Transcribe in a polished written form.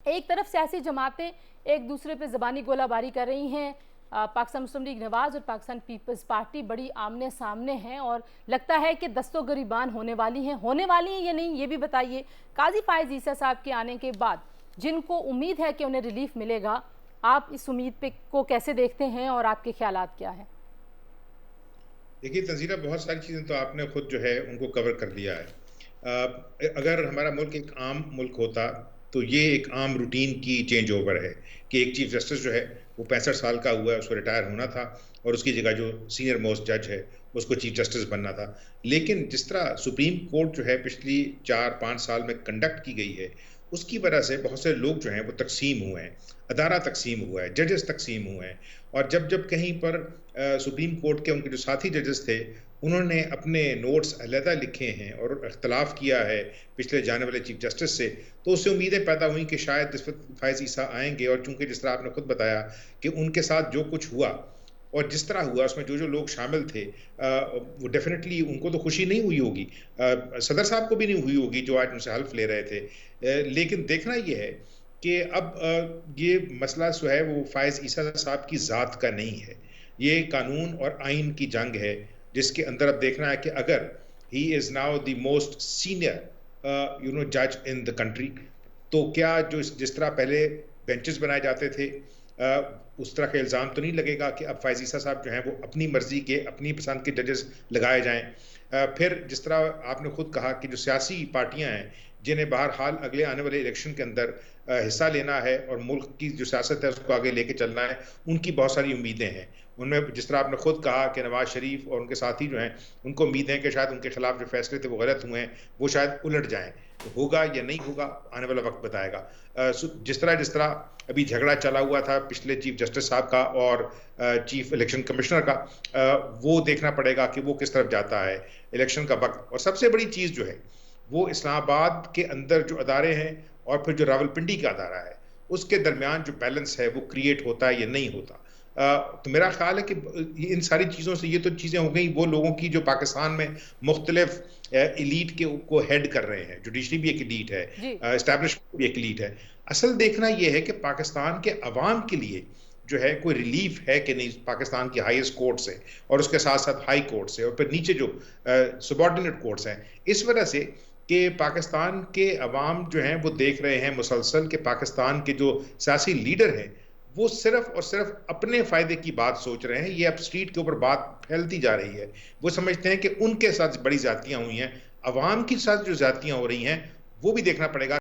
एक तरफ सियासी जमातें एक दूसरे पे ज़बानी गोलाबारी कर रही हैं, पाकिस्तान मुस्लिम लीग नवाज़ और पाकिस्तान पीपल्स पार्टी बड़ी आमने सामने हैं और लगता है कि दस्तो गिरीबान होने वाली हैं या नहीं, ये भी बताइए। काजी फायज ईसा साहब के आने के बाद जिनको उम्मीद है कि उन्हें रिलीफ मिलेगा, आप इस उम्मीद पे को कैसे देखते हैं और आपके ख्यालात क्या हैं? देखिए तंजीला, बहुत सारी चीज़ें तो आपने खुद जो है उनको कवर कर दिया है। अगर हमारा मुल्क एक आम मुल्क होता तो ये एक आम रूटीन की चेंज ओवर है कि एक चीफ जस्टिस जो है वो 65 साल का हुआ है, उसको रिटायर होना था और उसकी जगह जो सीनियर मोस्ट जज है उसको चीफ जस्टिस बनना था। लेकिन जिस तरह सुप्रीम कोर्ट जो है पिछली 4-5 साल में कंडक्ट की गई है, उसकी वजह से बहुत से लोग जो हैं वो तकसीम हुए हैं, अदारा तकसीम हुआ है, जजेस तकसीम हुए हैं। और जब जब कहीं पर सुप्रीम कोर्ट के उनके जो साथी जजेस थे, उन्होंने अपने नोट्स अलहदा लिखे हैं और इख्तलाफ किया है पिछले जाने वाले चीफ जस्टिस से, तो उससे उम्मीदें पैदा हुई कि शायद इस वक्त फायज ईसा आएंगे। और चूंकि जिस तरह आपने खुद बताया कि उनके साथ जो कुछ हुआ और जिस तरह हुआ उसमें जो जो लोग शामिल थे, वो डेफिनेटली उनको तो खुशी नहीं हुई होगी, सदर साहब को भी नहीं हुई होगी जो आज उनसे हल्फ ले रहे थे। लेकिन देखना यह है कि अब ये मसला जो है वो फायज ईसा साहब की ज़ात का नहीं है, ये कानून और आइन की जंग है, जिसके अंदर अब देखना है कि अगर he is now the most senior जज इन द कंट्री, तो क्या जो जिस तरह पहले बेंचेस बनाए जाते थे, उस तरह का इल्ज़ाम तो नहीं लगेगा कि अब फायज ईसा साहब जो हैं वो अपनी मर्जी के, अपनी पसंद के जजेस लगाए जाएं। फिर जिस तरह आपने खुद कहा कि जो सियासी पार्टियां हैं जिन्हें बहरहाल अगले आने वाले इलेक्शन के अंदर हिस्सा लेना है और मुल्क की जो सियासत है उसको आगे लेके चलना है, उनकी बहुत सारी उम्मीदें हैं। उनमें जिस तरह आपने खुद कहा कि नवाज शरीफ और उनके साथी जो हैं उनको उम्मीद है कि शायद उनके खिलाफ जो फैसले थे वो गलत हुए हैं, वो शायद उलट जाएं। तो होगा या नहीं होगा, आने वाला वक्त बताएगा। जिस तरह अभी झगड़ा चला हुआ था पिछले चीफ जस्टिस साहब का और चीफ इलेक्शन कमिश्नर का, वो देखना पड़ेगा कि वो किस तरफ जाता है इलेक्शन का वक्त। और सबसे बड़ी चीज़ जो है वो इस्लामाबाद के अंदर जो अदारे हैं और फिर जो रावलपिंडी का अदारा है, उसके दरमियान जो बैलेंस है वो क्रिएट होता है या नहीं होता। तो मेरा ख्याल है कि इन सारी चीज़ों से, ये तो चीज़ें हो गई वो लोगों की जो पाकिस्तान में मुख्तलिफ इलीट के को हेड कर रहे हैं। जुडिशरी भी एक इलीट है, जी। एस्टैब्लिशमेंट भी एक इलीट है। असल देखना यह है कि पाकिस्तान के अवाम के लिए जो है कोई रिलीफ है कि नहीं, पाकिस्तान की हाईएस्ट कोर्ट से और उसके साथ साथ हाई कोर्ट से और फिर नीचे जो सबॉर्डिनेट कोर्ट्स हैं। इस वजह से कि पाकिस्तान के अवाम जो हैं वो देख रहे हैं मुसलसल कि पाकिस्तान के जो सियासी लीडर हैं वो सिर्फ और सिर्फ अपने फायदे की बात सोच रहे हैं। ये अब स्ट्रीट के ऊपर बात फैलती जा रही है। वो समझते हैं कि उनके साथ बड़ी ज्यादतियां हुई हैं, अवाम के साथ जो ज्यादतियां हो रही हैं वो भी देखना पड़ेगा।